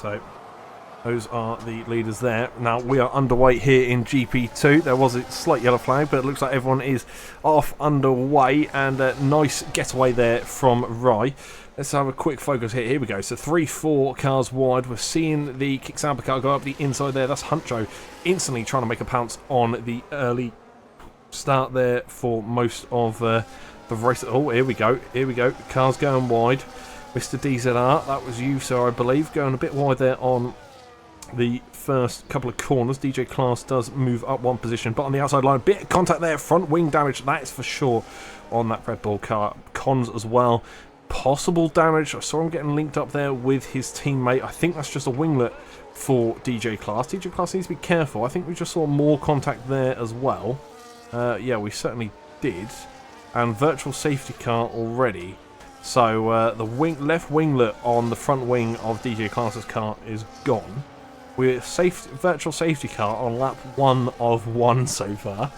So those are the leaders there. Now we are underway here in GP2. There was a slight yellow flag, but it looks like everyone is off underway, and a nice getaway there from Rye. Let's have a quick focus here. Here we go. So 3-4 cars wide. We're seeing the Kicksamba car go up the inside there. That's Huncho instantly trying to make a pounce on the early start there for most of the race. Oh, here we go. Here we go. Cars going wide. Mr. DZR, that was you, sir, I believe, going a bit wide there on the first couple of corners. DJ Class does move up one position, but on the outside line, bit of contact there, front wing damage, that is for sure on that Red Bull car. Cons as well, possible damage. I saw him getting linked up there with his teammate. I think that's just a winglet for DJ Class. DJ Class needs to be careful. I think we just saw more contact there as well. Yeah, we certainly did. And virtual safety car already. So the left winglet on the front wing of DJ Class's car is gone. We're virtual safety car on lap 1 of 1 so far.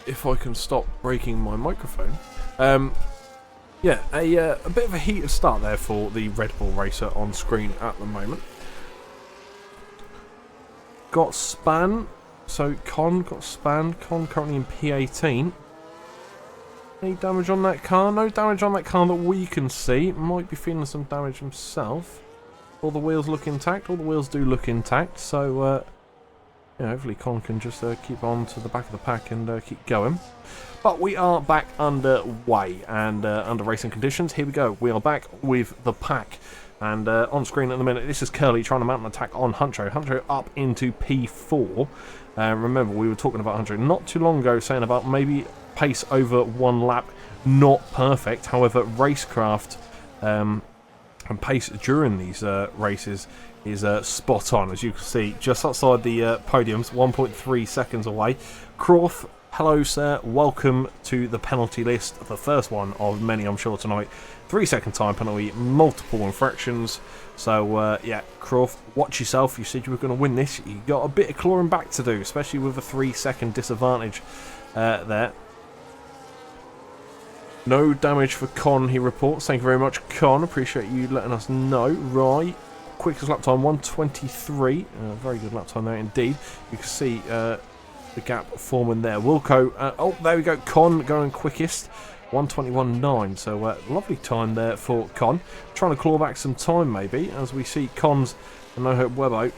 If I can stop breaking my microphone. Yeah, a bit of a heated start there for the Red Bull racer on screen at the moment. Got Span. So Con got spanned. Con currently in P18. Any damage on that car? No damage on that car that we can see. Might be feeling some damage himself. All the wheels look intact. All the wheels do look intact. So, yeah, hopefully Con can just keep on to the back of the pack and keep going. But we are back underway and under racing conditions. Here we go. We are back with the pack. And on screen at the minute, this is Curly trying to mount an attack on Huncho. Huncho up into P4. Remember, we were talking about Huncho not too long ago, saying about maybe pace over 1 lap, not perfect. However, racecraft and pace during these races is spot on. As you can see, just outside the podiums, 1.3 seconds away. Croft, hello sir, welcome to the penalty list. The first one of many, I'm sure, tonight. 3-second time penalty, multiple infractions. So, yeah, Croft, watch yourself. You said you were going to win this. You got a bit of clawing back to do, especially with a 3-second disadvantage there. No damage for Con, he reports. Thank you very much, Con. Appreciate you letting us know. Right, quickest lap time, 1:23. Very good lap time there indeed. You can see the gap forming there. Wilco, oh, there we go. Con going quickest. 1:21.9, so lovely time there for Con. Trying to claw back some time maybe, as we see Cons and No Hope Webbo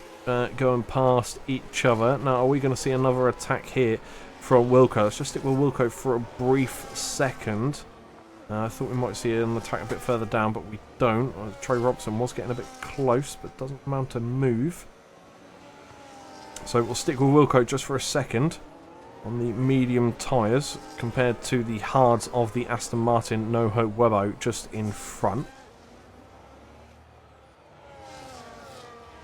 going past each other. Now, are we going to see another attack here from Wilco? Let's just stick with Wilco for a brief second. I thought we might see an attack a bit further down, but we don't. Trey Robson was getting a bit close, but doesn't mount a move. So we'll stick with Wilco just for a second on the medium tyres compared to the hards of the Aston Martin No Hope Webbo just in front.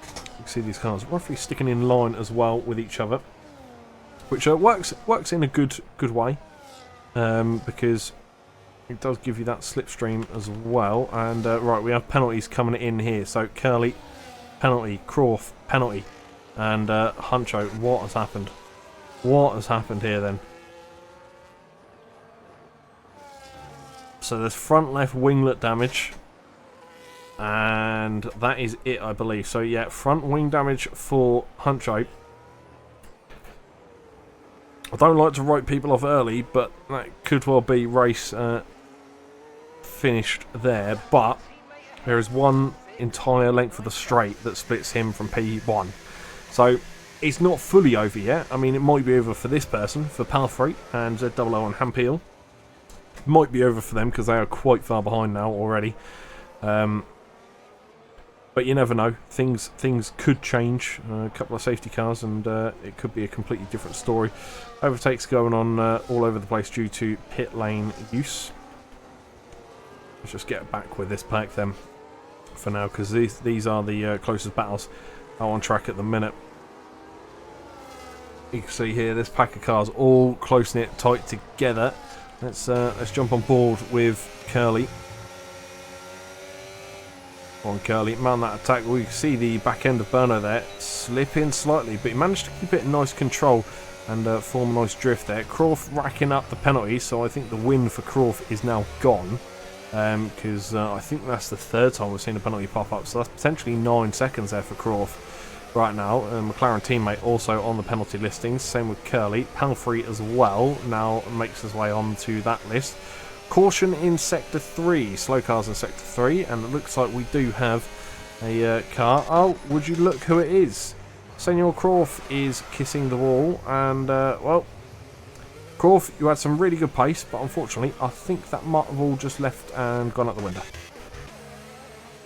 You can see these cars roughly sticking in line as well with each other, which works in a good way, because it does give you that slipstream as well. And right, we have penalties coming in here. So Curly, penalty. Croft, penalty. And Huncho, what has happened? What has happened here then? So there's front left winglet damage. And that is it, I believe. So yeah, front wing damage for Huncho. I don't like to write people off early, but that could well be race finished there. But there is one entire length of the straight that splits him from P1. So it's not fully over yet. I mean, it might be over for this person, for Palfrey and ZOO on Hampeel. It might be over for them because they are quite far behind now already. But you never know. Things could change. A couple of safety cars and it could be a completely different story. Overtakes going on all over the place due to pit lane use. Let's just get back with this pack then for now, because these are the closest battles out on track at the minute. You can see here this pack of cars all close knit, tight together. Let's jump on board with Curly. On Curly, man, that attack. We can see the back end of Burno there slipping slightly, but he managed to keep it in nice control and form a nice drift there. Croft racking up the penalties, so I think the win for Croft is now gone. because I think that's the third time we've seen a penalty pop up, so that's potentially 9 seconds there for Croft right now. McLaren teammate also on the penalty listings, same with Curly. Palfrey as well now makes his way on to that list. Caution in Sector 3, slow cars in Sector 3, and it looks like we do have a car. Oh, would you look who it is? Senor Croft is kissing the wall, and well, Croft, you had some really good pace, but unfortunately I think that might have all just left and gone out the window.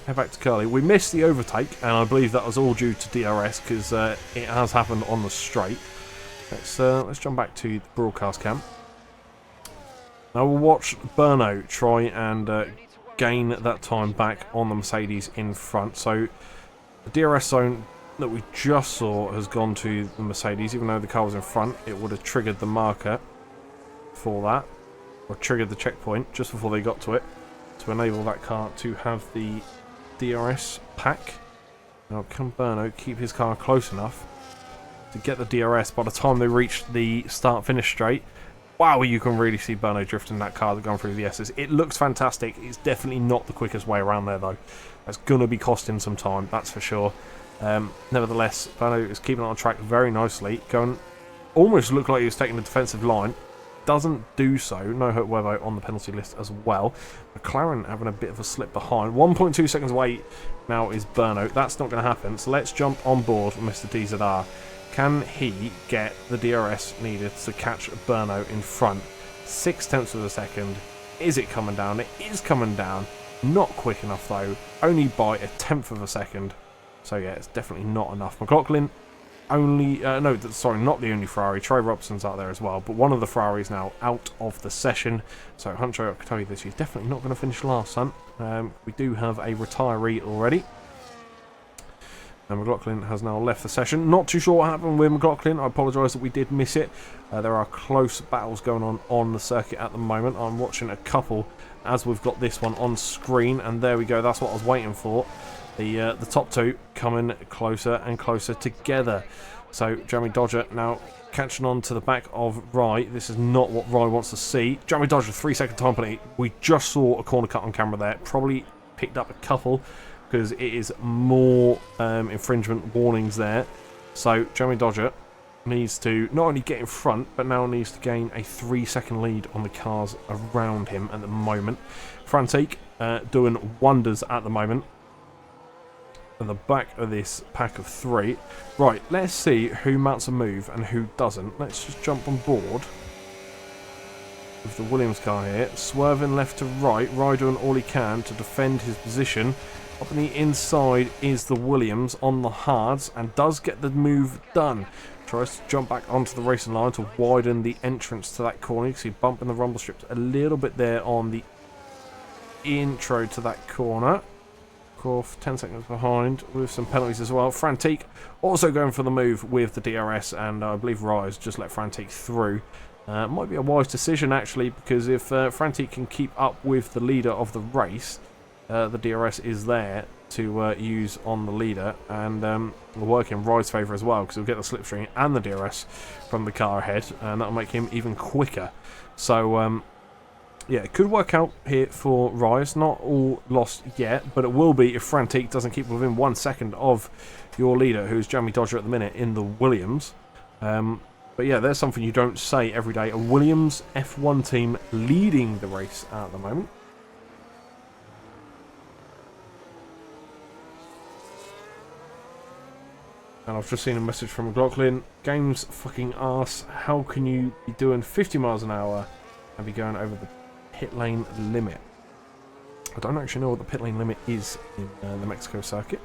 Head back to Curly. We missed the overtake, and I believe that was all due to DRS, because it has happened on the straight. Let's jump back to the broadcast cam. Now we'll watch Berno try and gain that time back on the Mercedes in front. So the DRS zone that we just saw has gone to the Mercedes. Even though the car was in front, it would have triggered the marker for that, or triggered the checkpoint just before they got to it, to enable that car to have the DRS pack. Now can Berno keep his car close enough to get the DRS by the time they reach the start-finish straight? Wow, you can really see Berno drifting that car going through the S's. It looks fantastic. It's definitely not the quickest way around there, though. That's going to be costing some time, that's for sure. Nevertheless, Berno is keeping it on track very nicely. Going, almost looked like he was taking the defensive line. Doesn't do so. No hurt Wevo on the penalty list as well. McLaren having a bit of a slip behind. 1.2 seconds away now is Berno. That's not going to happen. So let's jump on board with Mr. DZR. Can he get the DRS needed to catch Berno in front? 0.6 of a second. Is it coming down? It is coming down. Not quick enough though. Only by 1/10 of a second. So yeah, it's definitely not enough. McLaughlin only... no, sorry, not the only Ferrari. Trey Robson's out there as well. But one of the Ferraris now out of the session. So Huncho, I can tell you this, he's definitely not going to finish last, son. We do have a retiree already. And McLaughlin has now left the session. Not too sure what happened with McLaughlin. I apologise that we did miss it. There are close battles going on the circuit at the moment. I'm watching a couple as we've got this one on screen. And there we go. That's what I was waiting for. The top two coming closer and closer together. So Jeremy Dodger now catching on to the back of Rye. This is not what Rye wants to see. Jeremy Dodger, 3-second time penalty. We just saw a corner cut on camera there. Probably picked up a couple, because it is more infringement warnings there. So Jeremy Dodger needs to not only get in front, but now needs to gain a 3-second lead on the cars around him at the moment. Frantique doing wonders at the moment at the back of this pack of 3. Right, let's see who mounts a move and who doesn't. Let's just jump on board with the Williams car here. Swerving left to right. Rye doing all he can to defend his position. Up on the inside is the Williams on the hards and does get the move done. Tries to jump back onto the racing line to widen the entrance to that corner. You can see bumping the rumble strips a little bit there on the intro to that corner. Croft 10 seconds behind with some penalties as well. Frantique also going for the move with the DRS, and I believe Rise just let Frantique through. Might be a wise decision actually, because if Frantique can keep up with the leader of the race, the DRS is there to use on the leader, and will work in Rye's favour as well, because he'll get the slipstream and the DRS from the car ahead, and that'll make him even quicker. So yeah, it could work out here for Rise. Not all lost yet, but it will be if Frantique doesn't keep within 1 second of your leader, who's Jeremy Dodger at the minute in the Williams. But yeah, there's something you don't say every day. A Williams F1 team leading the race at the moment. And I've just seen a message from McLaughlin. Game's fucking arse. How can you be doing 50 miles an hour and be going over the pit lane limit? I don't actually know what the pit lane limit is in the Mexico circuit.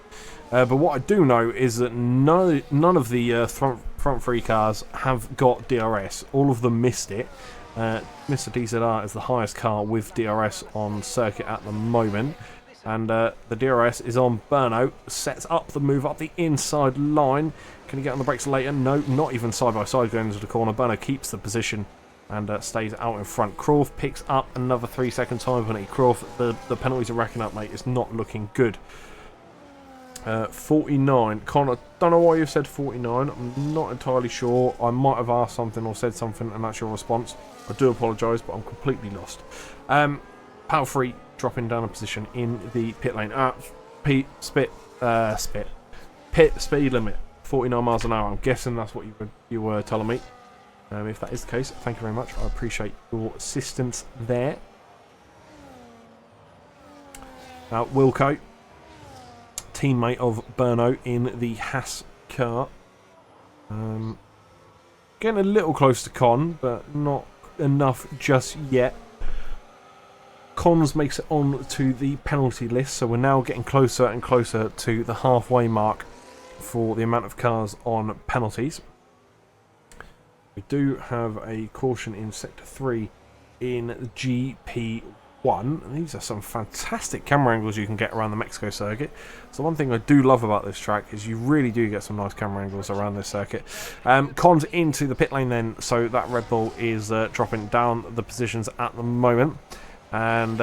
But what I do know is that none of the front three cars have got DRS. All of them missed it. Mr. DZR is the highest car with DRS on circuit at the moment. And the DRS is on Berno. Sets up the move up the inside line. Can he get on the brakes later? No, not even side by side going into the corner. Berno keeps the position and stays out in front. Croft picks up another 3-second time penalty. Croft, the penalties are racking up, mate. It's not looking good. 49. Connor, don't know why you've said 49. I'm not entirely sure. I might have asked something or said something, and that's your response. I do apologise, but I'm completely lost. Palfrey dropping down a position in the pit lane. Pit speed limit, 49 miles an hour. I'm guessing that's what you were telling me. If that is the case, thank you very much. I appreciate your assistance there. Wilco, teammate of Berno in the Haas car. Getting a little close to Con, but not enough just yet. Cons makes it on to the penalty list, so we're now getting closer and closer to the halfway mark for the amount of cars on penalties. We do have a caution in Sector 3 in GP1. These are some fantastic camera angles you can get around the Mexico circuit. So one thing I do love about this track is you really do get some nice camera angles around this circuit. Cons into the pit lane then, so that Red Bull is dropping down the positions at the moment. And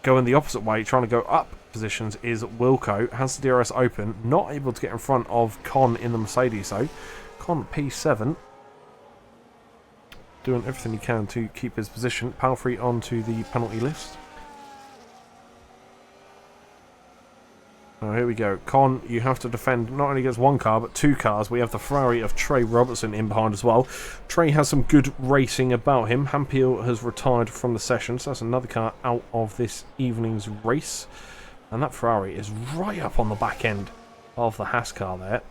going the opposite way, trying to go up positions, is Wilco. Has the DRS open, not able to get in front of Con in the Mercedes though. Con P7 doing everything he can to keep his position. Palfrey onto the penalty list. Oh, here we go. Con, you have to defend not only against one car, but two cars. We have the Ferrari of Trey Robertson in behind as well. Trey has some good racing about him. Hampiel has retired from the session, so that's another car out of this evening's race. And that Ferrari is right up on the back end of the Haas car there.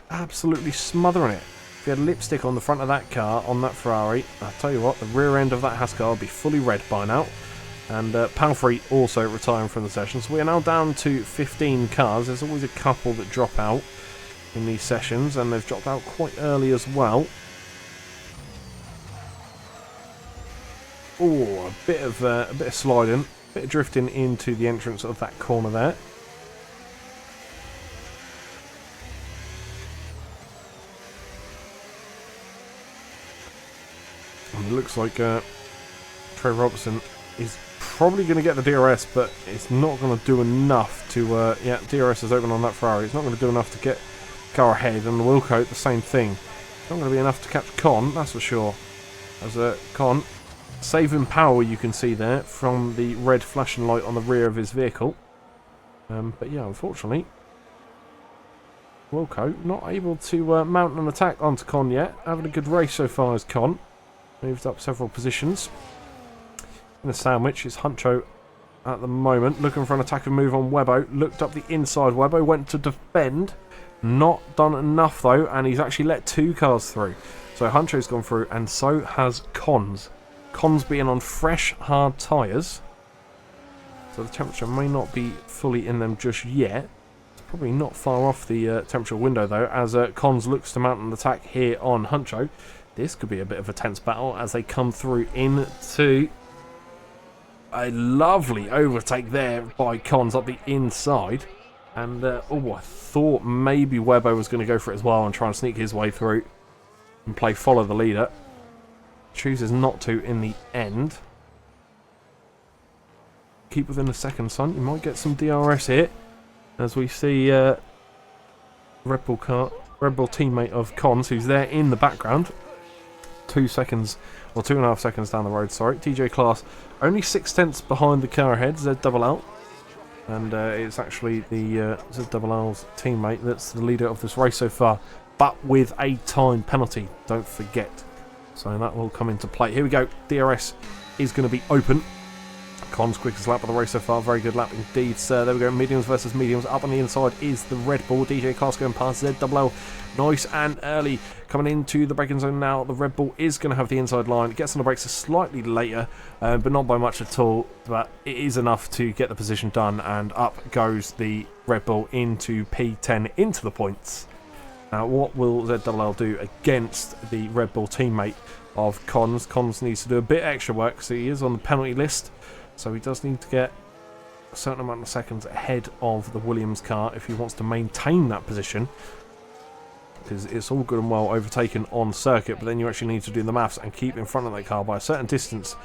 Absolutely smothering it. If you had lipstick on the front of that car, on that Ferrari, I'll tell you what, the rear end of that Haas car will be fully red by now. And Palfrey also retiring from the session. So we are now down to 15 cars. There's always a couple that drop out in these sessions, and they've dropped out quite early as well. Oh, a bit of sliding, a bit of drifting into the entrance of that corner there. And it looks like Trey Robertson is probably going to get the DRS, but it's not going to do enough to... yeah, DRS is open on that Ferrari. It's not going to do enough to get car ahead, and the Wilco, the same thing. It's not going to be enough to catch Con, that's for sure. As Con saving power, you can see there, from the red flashing light on the rear of his vehicle. But yeah, unfortunately, Wilco not able to mount an attack onto Con yet. Having a good race so far as Con. Moved up several positions. In the sandwich is Huncho at the moment, looking for an attacking move on Webbo. Looked up the inside. Webbo went to defend. Not done enough though, and he's actually let two cars through. So Huncho's gone through, and so has Cons. Cons being on fresh, hard tyres. So the temperature may not be fully in them just yet. It's probably not far off the temperature window though, as Cons looks to mount an attack here on Huncho. This could be a bit of a tense battle as they come through into a lovely overtake there by Cons up the inside. And, oh, I thought maybe Webbo was going to go for it as well and try and sneak his way through and play follow the leader. Chooses not to in the end. Keep within a second, son. You might get some DRS here. As we see Red Bull teammate of Cons, who's there in the background. 2 seconds, or 2.5 seconds down the road, sorry. TJ Class only 6/10 behind the car ahead, ZLL. And it's actually the ZLL's teammate that's the leader of this race so far, but with a time penalty, don't forget. So that will come into play. Here we go. DRS is going to be open. Con's quickest lap of the race so far. Very good lap indeed, sir. There we go. Mediums versus mediums. Up on the inside is the Red Bull. DJ Class going past ZLL. Nice and early. Coming into the braking zone now. The Red Bull is going to have the inside line. Gets on the brakes slightly later, but not by much at all. But it is enough to get the position done. And up goes the Red Bull into P10, into the points. Now, what will ZLL do against the Red Bull teammate of Cons? Cons needs to do a bit extra work, so he is on the penalty list. So he does need to get a certain amount of seconds ahead of the Williams car if he wants to maintain that position. Because it's all good and well overtaken on circuit, but then you actually need to do the maths and keep in front of that car by a certain distance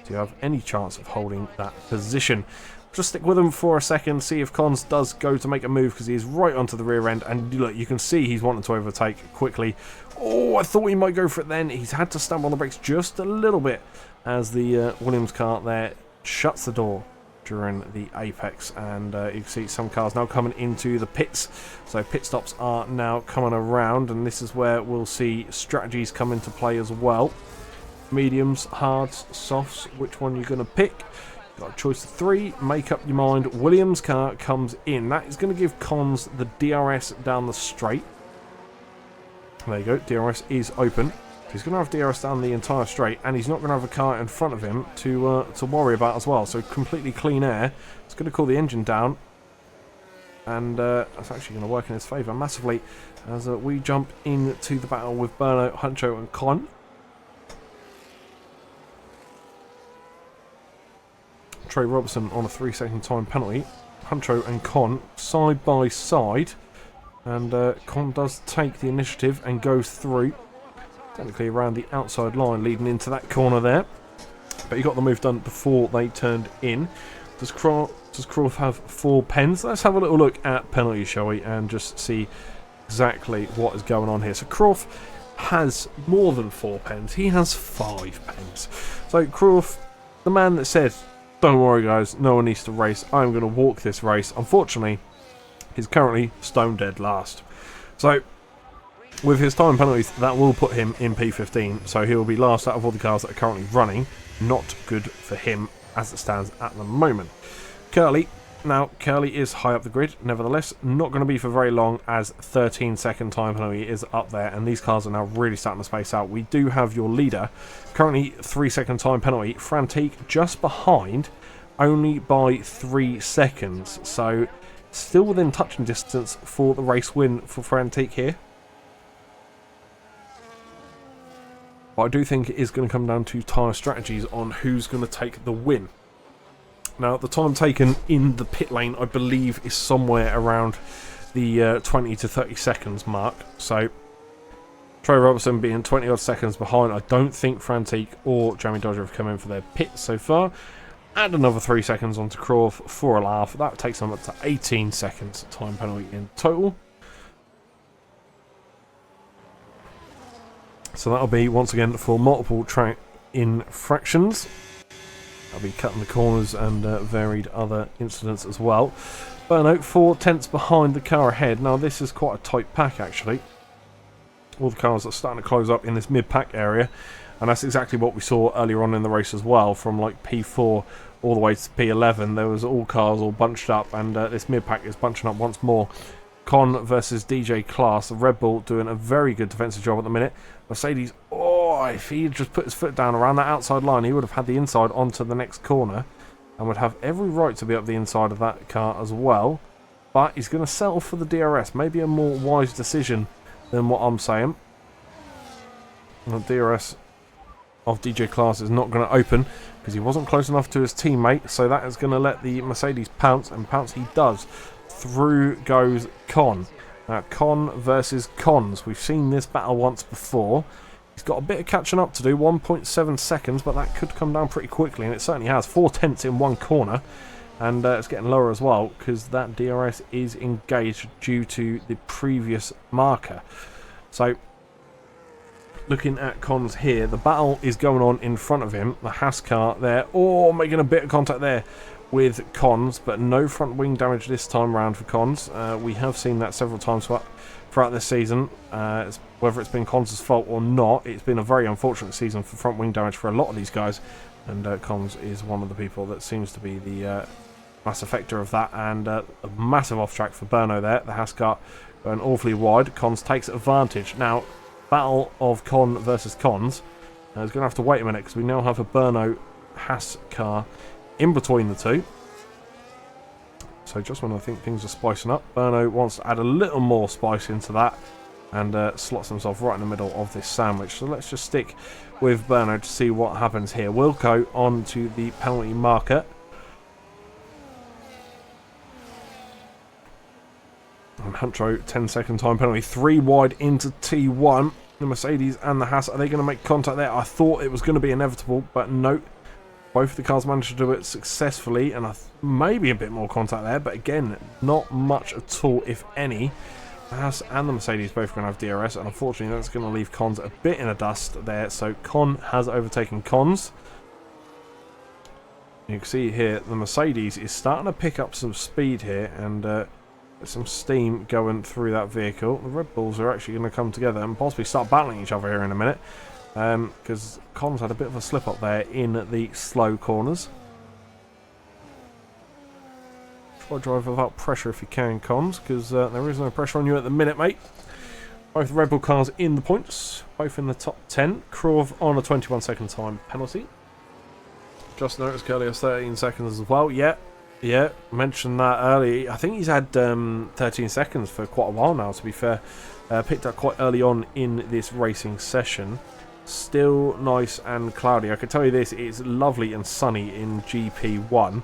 to have any chance of holding that position. Just stick with him for a second, see if Cons does go to make a move, because he is right onto the rear end, and look, you can see he's wanting to overtake quickly. Oh, I thought he might go for it then. He's had to stamp on the brakes just a little bit as the Williams car there shuts the door during the apex, and you can see some cars now coming into the pits. So pit stops are now coming around, and this is where we'll see strategies come into play as well. Mediums, hards, softs, which one you're going to pick? Got a choice of 3, make up your mind. Williams' car comes in. That is going to give Cons the DRS down the straight. There you go, DRS is open. He's going to have DRS down the entire straight, and he's not going to have a car in front of him to worry about as well. So completely clean air. It's going to cool the engine down, and that's actually going to work in his favour massively as we jump into the battle with Berno, Huncho and Con. Trey Robertson on a 3-second time penalty. Huncho and Con side by side, and Con does take the initiative and goes through. Technically around the outside line leading into that corner there. But he got the move done before they turned in. Does Croft have 4 pens? Let's have a little look at penalties, shall we? And just see exactly what is going on here. So Croft has more than 4 pens. He has 5 pens. So Croft, the man that said, don't worry guys, no one needs to race. I'm going to walk this race. Unfortunately, he's currently stone dead last. So with his time penalties, that will put him in P15, so he will be last out of all the cars that are currently running. Not good for him as it stands at the moment. Curly, now Curly is high up the grid, nevertheless, not going to be for very long as 13-second time penalty is up there, and these cars are now really starting to space out. We do have your leader, currently 3-second time penalty, Frantique just behind, only by 3 seconds, so still within touching distance for the race win for Frantique here. But I do think it is going to come down to tyre strategies on who's going to take the win. Now, the time taken in the pit lane, I believe, is somewhere around the 20 to 30 seconds mark. So, Trey Robertson being 20 odd seconds behind. I don't think Frantique or Jamie Dodger have come in for their pit so far. Add another 3 seconds onto Croft for a laugh. That takes them up to 18 seconds time penalty in total. So that'll be, once again, for multiple track infractions. I'll be cutting the corners and varied other incidents as well. Berno, 4 tenths behind the car ahead. Now, this is quite a tight pack, actually. All the cars are starting to close up in this mid-pack area. And that's exactly what we saw earlier on in the race as well. From like P4 all the way to P11, there was all cars all bunched up. And this mid-pack is bunching up once more. Con versus DJ Class. Red Bull doing a very good defensive job at the minute. Mercedes, oh, if he had just put his foot down around that outside line, he would have had the inside onto the next corner and would have every right to be up the inside of that car as well. But he's going to settle for the DRS. Maybe a more wise decision than what I'm saying. The DRS of DJ Class is not going to open because he wasn't close enough to his teammate. So that is going to let the Mercedes pounce, and pounce he does. Through goes Con. Now, Con versus Cons. We've seen this battle once before. He's got a bit of catching up to do, 1.7 seconds, but that could come down pretty quickly, and it certainly has. 4 tenths in one corner, and it's getting lower as well, because that DRS is engaged due to the previous marker. So, looking at Cons here, the battle is going on in front of him. The Haas car there, oh, making a bit of contact there with Cons, but no front wing damage this time around for Cons. We have seen that several times throughout this season. Whether it's been Cons' fault or not, it's been a very unfortunate season for front wing damage for a lot of these guys, and Cons is one of the people that seems to be the mass effector of that, and a massive off track for Berno there. The Haas car going awfully wide. Cons takes advantage. Now, battle of Con versus Cons. He's going to have to wait a minute because we now have a Berno Haas car in between the two. So just when I think things are spicing up, Berno wants to add a little more spice into that and slots himself right in the middle of this sandwich. So let's just stick with Berno to see what happens here. We'll go on to the penalty marker. And Huncho, 10-second time penalty, 3 wide into T1. The Mercedes and the Haas, are they going to make contact there? I thought it was going to be inevitable, but no. Both the cars managed to do it successfully, and maybe a bit more contact there, but again, not much at all, if any. The Haas and the Mercedes both going to have DRS, and unfortunately that's going to leave Cons a bit in the dust there. So Con has overtaken Cons. You can see here the Mercedes is starting to pick up some speed here and get some steam going through that vehicle. The Red Bulls are actually going to come together and possibly start battling each other here in a minute, because Con's had a bit of a slip up there in the slow corners. Try to drive without pressure if you can, Cons, because there is no pressure on you at the minute, mate. Both Red Bull cars in the points, both in the top 10. Krov on a 21-second time penalty. Just noticed Curly has 13 seconds as well. Yeah, mentioned that earlier. I think he's had 13 seconds for quite a while now, to be fair. Picked up quite early on in this racing session. Still nice and cloudy. I can tell you this, it's lovely and sunny in GP1.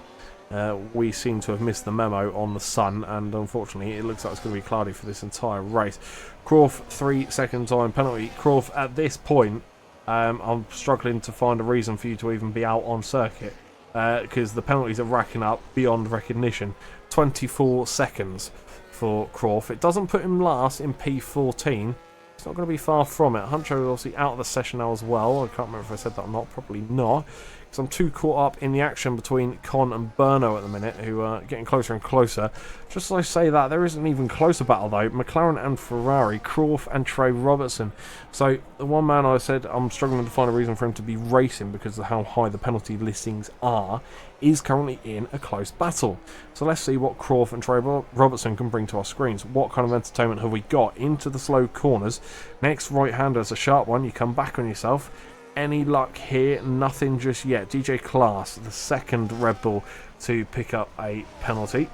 We seem to have missed the memo on the sun, and unfortunately it looks like it's going to be cloudy for this entire race. Croft, 3 second time penalty. Croft, at this point, I'm struggling to find a reason for you to even be out on circuit, because the penalties are racking up beyond recognition. 24 seconds for Croft. It doesn't put him last in P14. It's not going to be far from it. Huncho is obviously out of the session now as well. I can't remember if I said that or not. Probably not. Because I'm too caught up in the action between Con and Berno at the minute, who are getting closer and closer. Just as I say that, there is an even closer battle though. McLaren and Ferrari, Croft and Trey Robertson. So the one man I said I'm struggling to find a reason for him to be racing because of how high the penalty listings are, is currently in a close battle. So let's see what Croft and Trey Robertson can bring to our screens. What kind of entertainment have we got into the slow corners? Next right-hander is a sharp one. You come back on yourself. Any luck here? Nothing just yet. DJ Class, the second Red Bull to pick up a penalty.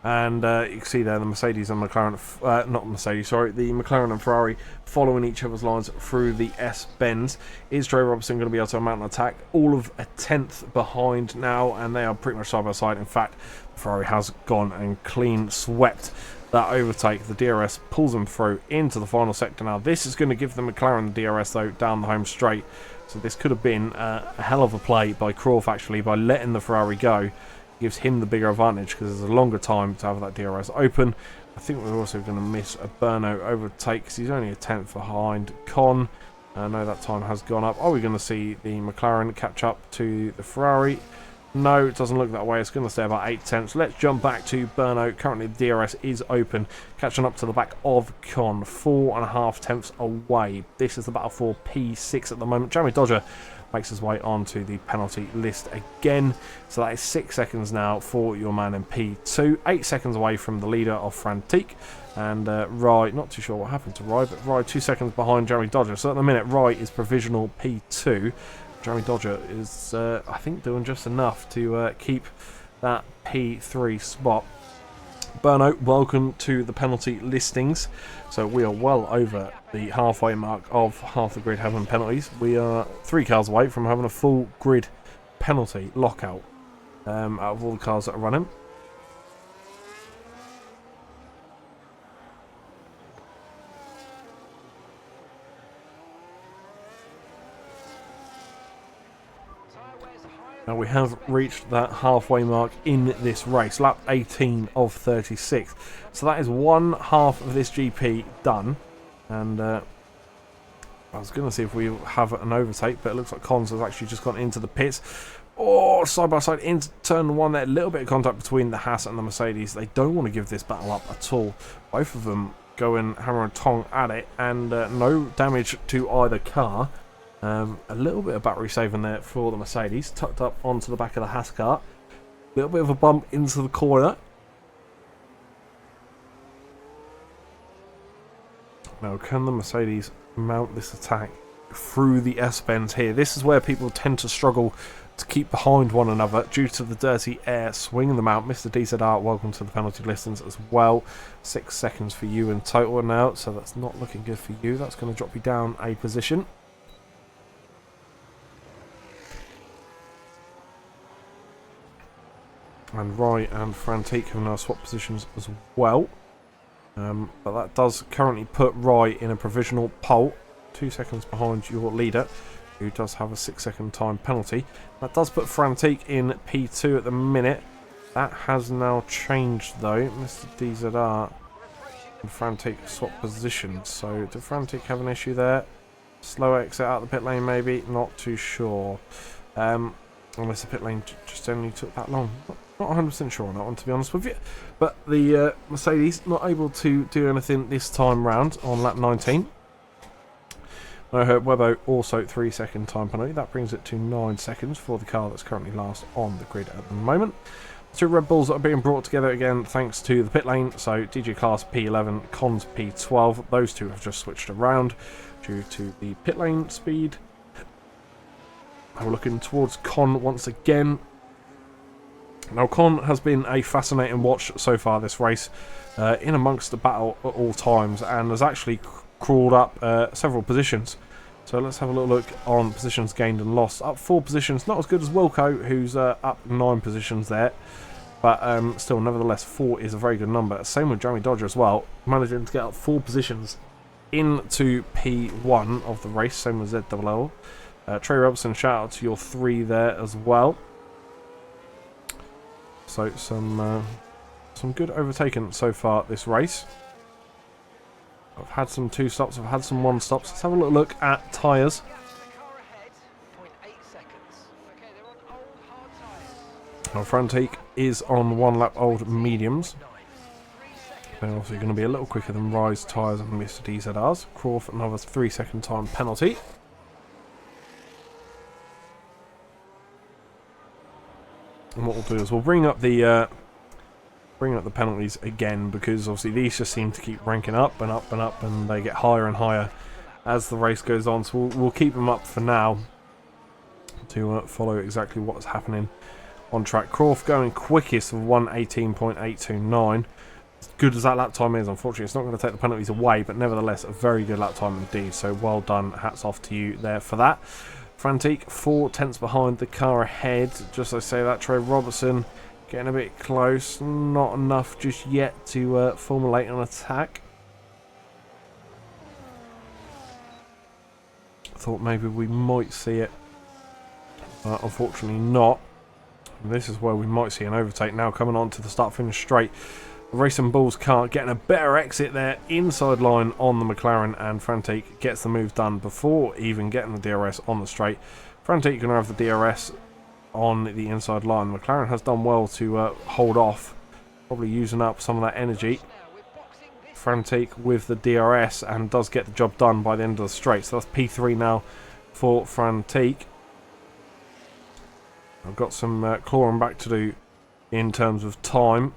And you can see there the Mercedes and McLaren, not Mercedes, sorry, the McLaren and Ferrari following each other's lines through the S-bends. Is Trey Robertson going to be able to mount an attack? All of a tenth behind now, and they are pretty much side by side. In fact, Ferrari has gone and clean swept that overtake. The DRS pulls them through into the final sector now. This is going to give the McLaren the DRS though down the home straight. So this could have been a hell of a play by Croft actually, by letting the Ferrari go. Gives him the bigger advantage because there's a longer time to have that DRS open. I think we're also going to miss a Berno overtake because he's only a tenth behind Con. I know that time has gone up. Are we going to see the McLaren catch up to the Ferrari? No, it doesn't look that way. It's going to stay about 8 tenths. Let's jump back to Berno. Currently the DRS is open, catching up to the back of Con, 4.5 tenths away. This is the battle for P6 at the moment. Jeremy Dodger makes his way onto the penalty list again. So that is 6 seconds now for your man in P2. 8 seconds away from the leader of Frantique. And Rye, not too sure what happened to Rye, but Rye 2 seconds behind Jeremy Dodger. So at the minute, Rye is provisional P2. Jeremy Dodger is, I think, doing just enough to keep that P3 spot. Berno, welcome to the penalty listings. So we are well over the halfway mark of half the grid having penalties. We are 3 cars away from having a full grid penalty lockout out of all the cars that are running. Now we have reached that halfway mark in this race, lap 18 of 36. So that is one half of this GP done. And I was going to see if we have an overtake, but it looks like Cons has actually just gone into the pits. Oh, side by side into turn 1 there. A little bit of contact between the Haas and the Mercedes. They don't want to give this battle up at all. Both of them going hammer and tong at it, and no damage to either car. A little bit of battery saving there for the Mercedes, tucked up onto the back of the Haas car. A little bit of a bump into the corner. Now, can the Mercedes mount this attack through the S-bends here? This is where people tend to struggle to keep behind one another due to the dirty air swinging them out. Mr. DZR, welcome to the penalty listings as well. 6 seconds for you in total now, so that's not looking good for you. That's going to drop you down a position. And Rye and Frantique have now swapped positions as well. But that does currently put Rye in a provisional pole, 2 seconds behind your leader, who does have a 6 second time penalty. That does put Frantique in P2 at the minute. That has now changed though. Mr. DZR and Frantique swap positions. So did Frantique have an issue there? Slow exit out the pit lane maybe? Not too sure. Unless the pit lane just only took that long. Not 100% sure on that one, to be honest with you. But the Mercedes not able to do anything this time round on lap 19. No hurt Webbo, also 3-second time penalty. That brings it to 9 seconds for the car that's currently last on the grid at the moment. Two Red Bulls that are being brought together again thanks to the pit lane. So DJ Class P11, Cons P12. Those two have just switched around due to the pit lane speed. We're looking towards Con once again. Now, Con has been a fascinating watch so far this race, in amongst the battle at all times, and has actually crawled up several positions. So let's have a little look on positions gained and lost. Up 4 positions, not as good as Wilco, who's up 9 positions there, but still, nevertheless, 4 is a very good number. Same with Jeremy Dodger as well, managing to get up 4 positions into P1 of the race, same with ZLL. Trey Robertson, shout out to your 3 there as well. So some good overtaking so far this race. I've had some 2 stops, I've had some 1 stops. Let's have a little look at tyres. Now Frantique is on 1 lap old mediums. They're obviously going to be a little quicker than Rise tyres and Mr. DZRs. Crawford, another 3-second time penalty. And what we'll do is we'll bring up the penalties again, because obviously these just seem to keep ranking up and up and up, and they get higher and higher as the race goes on. So we'll keep them up for now to follow exactly what's happening on track. Crawford going quickest of 1:18.829. As good as that lap time is, unfortunately, it's not going to take the penalties away, but nevertheless, a very good lap time indeed. So well done, hats off to you there for that. Frantique 4 tenths behind the car ahead. Just as I say that, Trey Robertson getting a bit close. Not enough just yet to formulate an attack. Thought maybe we might see it, but unfortunately not. And this is where we might see an overtake now, coming on to the start-finish straight. The Racing Bulls car getting a better exit there, inside line on the McLaren, and Frantique gets the move done before even getting the DRS on the straight. Frantique going to have the DRS on the inside line. The McLaren has done well to hold off, probably using up some of that energy. Frantique with the DRS and does get the job done by the end of the straight. So that's P3 now for Frantique. I've got some clawing back to do in terms of time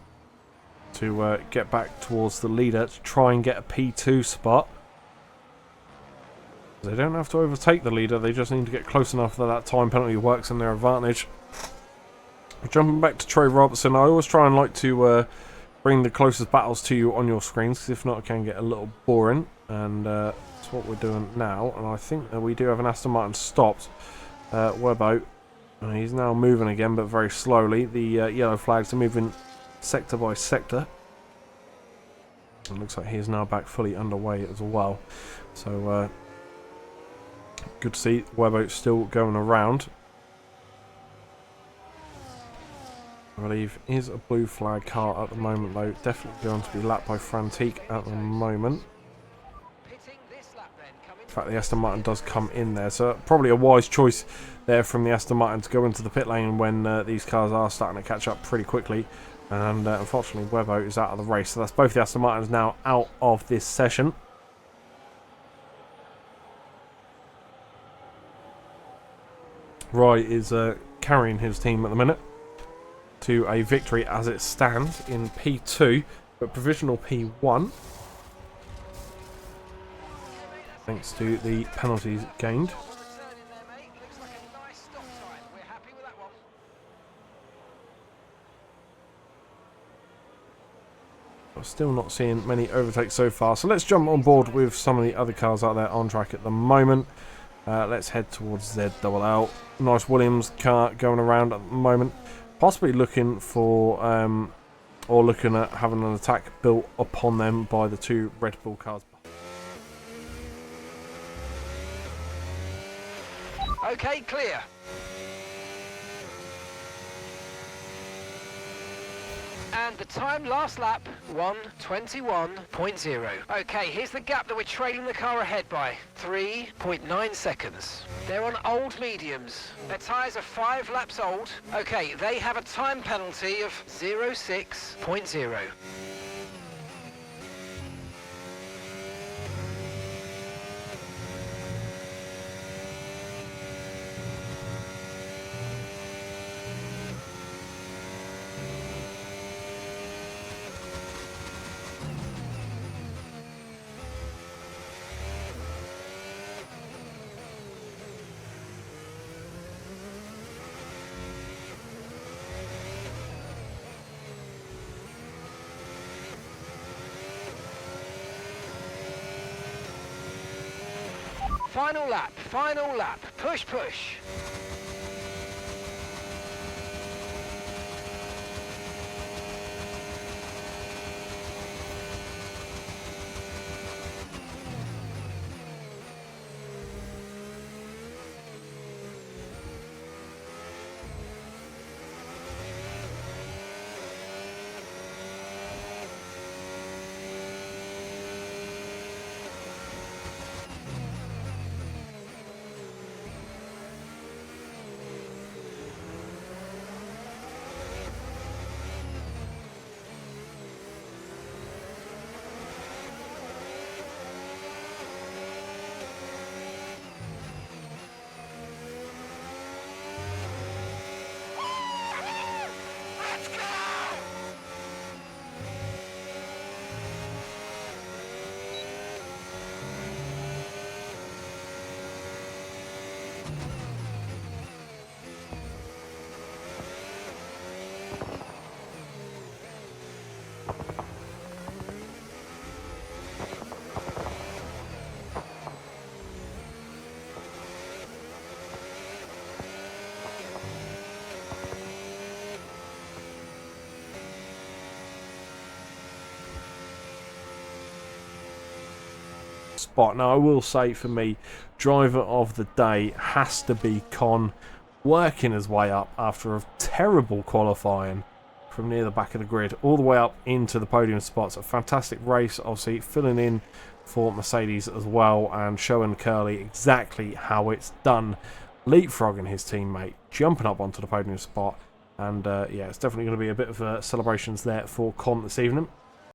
to get back towards the leader to try and get a P2 spot. They don't have to overtake the leader, they just need to get close enough that that time penalty works in their advantage. Jumping back to Trey Robertson, I always try and like to bring the closest battles to you on your screens, because if not it can get a little boring, and that's what we're doing now. And I think that we do have an Aston Martin stopped. Webbo, and he's now moving again, but very slowly. The yellow flags are moving sector by sector. It looks like he is now back fully underway as well. So good to see Webbo still going around. I believe is a blue flag car at the moment though. Definitely going to be lapped by Frantique at the moment. In fact, the Aston Martin does come in there, so probably a wise choice there from the Aston Martin to go into the pit lane when these cars are starting to catch up pretty quickly. And unfortunately Webbo is out of the race, so that's both the Aston Martins now out of this session. Roy is carrying his team at the minute to a victory as it stands in P2, but provisional P1 thanks to the penalties gained. I'm still not seeing many overtakes so far, so let's jump on board with some of the other cars out there on track at the moment. Let's head towards ZLL. Nice Williams car going around at the moment, possibly looking for or looking at having an attack built upon them by the 2 Red Bull cars. Okay, clear. And the time last lap, 1:21.0. Okay, here's the gap that we're trailing the car ahead by. 3.9 seconds. They're on old mediums. Their tyres are 5 laps old. Okay, they have a time penalty of 0.6.0. Final lap, final lap. Push, push. Spot. Now I will say, for me, driver of the day has to be Con, working his way up after a terrible qualifying from near the back of the grid all the way up into the podium spots. A fantastic race, obviously filling in for Mercedes as well and showing Curly exactly how it's done, leapfrogging his teammate, jumping up onto the podium spot, and yeah, it's definitely going to be a bit of celebrations there for Con this evening.